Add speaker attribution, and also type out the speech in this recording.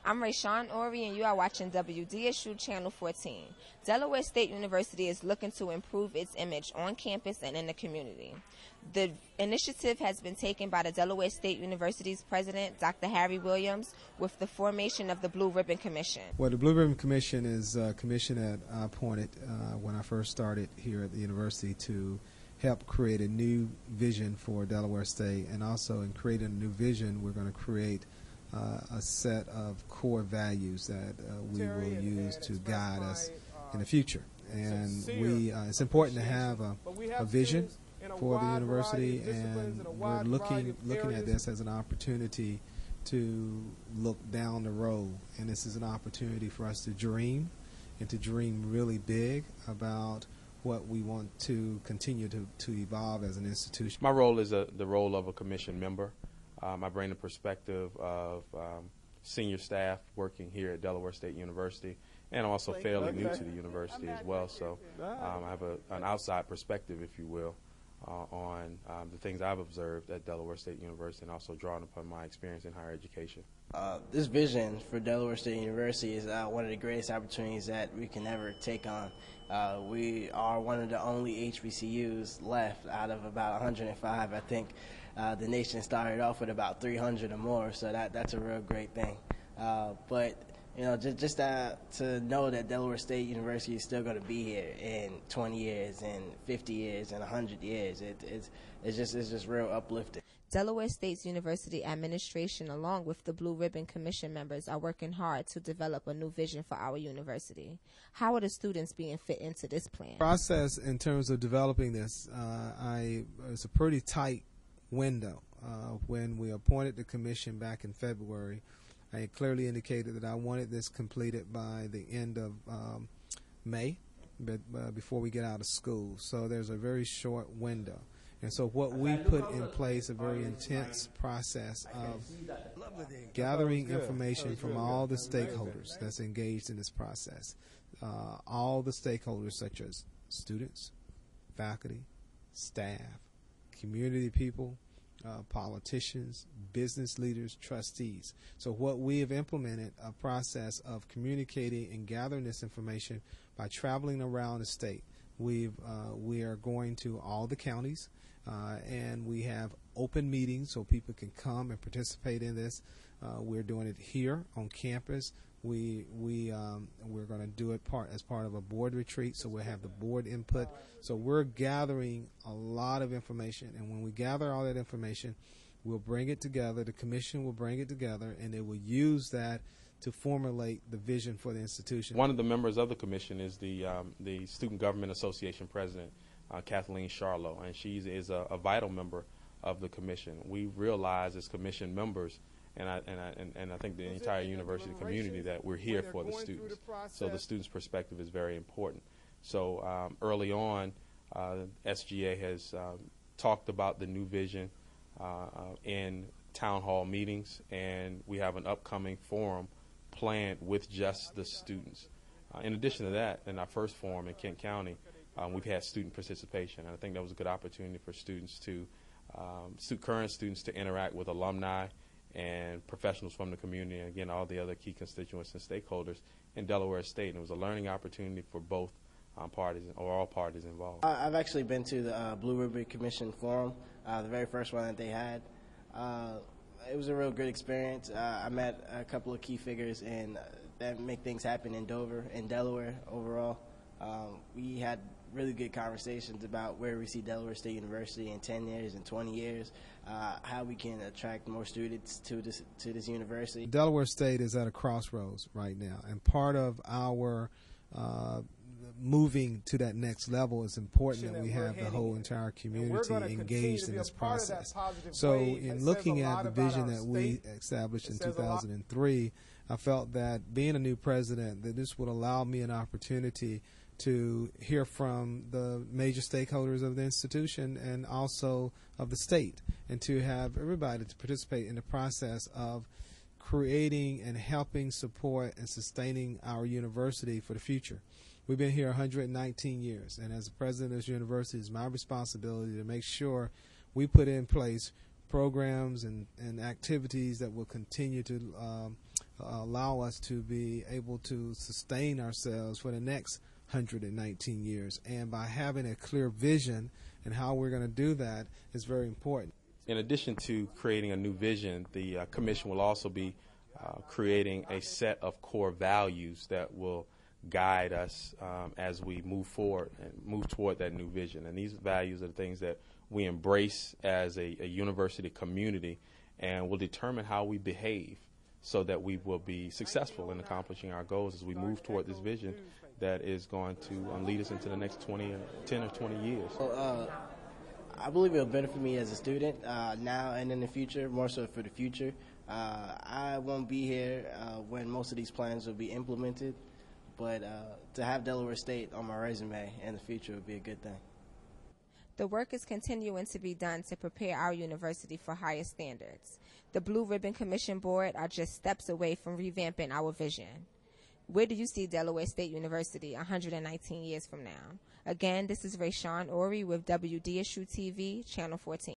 Speaker 1: I'm Rayshawn Ori, and you are watching WDSU Channel 14. Delaware State University is looking to improve its image on campus and in the community. The initiative has been taken by the Delaware State University's president, Dr. Harry Williams, with the formation of the Blue Ribbon Commission.
Speaker 2: Well, the Blue Ribbon Commission is a commission that I appointed when I first started here at the university to help create a new vision for Delaware State, and also in creating a new vision, we're going to create a set of core values that we will use to guide us in the future. And it's important to have a vision for the university, and we're looking at this as an opportunity to look down the road. And this is an opportunity for us to dream, and to dream really big about what we want to continue to evolve as an institution.
Speaker 3: My role is the role of a commission member. I bring the perspective of senior staff working here at Delaware State University, and also fairly new to the university as well. So I have an outside perspective, if you will, on the things I've observed at Delaware State University, and also drawing upon my experience in higher education.
Speaker 4: This vision for Delaware State University is one of the greatest opportunities that we can ever take on. We are one of the only HBCUs left out of about 105. I think the nation started off with about 300 or more, so that's a real great thing. But you know, just to know that Delaware State University is still going to be here in 20 years, and 50 years, and 100 years, it's just real uplifting.
Speaker 1: Delaware State University administration, along with the Blue Ribbon Commission members, are working hard to develop a new vision for our university. How are the students being fit into this plan?
Speaker 2: Process in terms of developing this, it's a pretty tight window. When we appointed the commission back in February, I clearly indicated that I wanted this completed by the end of May, but before we get out of school. So there's a very short window. And so what we put in place, a very intense process of gathering information from all the stakeholders that's engaged in this process. All the stakeholders, such as students, faculty, staff, community people, politicians, business leaders, trustees. So what we have implemented a process of communicating and gathering this information by traveling around the state. We are going to all the counties, and we have open meetings so people can come and participate in this. We're doing it here on campus. We're going to do it as part of a board retreat, so we'll have the board input. So we're gathering a lot of information, and when we gather all that information, we'll bring it together. The commission will bring it together, and they will use that to formulate the vision for the institution.
Speaker 3: One of the members of the commission is the Student Government Association president, Kathleen Charlo, and she is a vital member of the commission. We realize as commission members, and I think the entire university community, that we're here for the students. So the students' perspective is very important. So early on, SGA has talked about the new vision in town hall meetings, and we have an upcoming forum planned with just the students. In addition to that, in our first forum in Kent County, we've had student participation, and I think that was a good opportunity for students to, current students to interact with alumni and professionals from the community, and again, all the other key constituents and stakeholders in Delaware State. And it was a learning opportunity for both parties, or all parties involved.
Speaker 4: I've actually been to the Blue Ribbon Commission Forum, the very first one that they had. It was a real good experience. I met a couple of key figures and that make things happen in Dover and Delaware overall. We had really good conversations about where we see Delaware State University in 10 years and 20 years, how we can attract more students to this university.
Speaker 2: Delaware State is at a crossroads right now, and part of our moving to that next level is important that we have the whole entire community engaged in this process. So in looking at the vision that we established in 2003, I felt that being a new president, that this would allow me an opportunity to hear from the major stakeholders of the institution and also of the state, and to have everybody to participate in the process of creating and helping support and sustaining our university for the future. We've been here 119 years, and as the president of this university, it's my responsibility to make sure we put in place programs and activities that will continue to allow us to be able to sustain ourselves for the next 119 years. And by having a clear vision and how we're going to do that is very important.
Speaker 3: In addition to creating a new vision, the commission will also be creating a set of core values that will guide us as we move forward and move toward that new vision. And these values are the things that we embrace as a university community and will determine how we behave so that we will be successful in accomplishing our goals as we move toward this vision that is going to lead us into the next 10 or 20 years.
Speaker 4: Well, I believe it'll benefit me as a student now and in the future, more so for the future. I won't be here when most of these plans will be implemented, but to have Delaware State on my resume in the future would be a good thing.
Speaker 1: The work is continuing to be done to prepare our university for higher standards. The Blue Ribbon Commission Board are just steps away from revamping our vision. Where do you see Delaware State University 119 years from now? Again, this is Rayshawn Ori with WDSU-TV, Channel 14.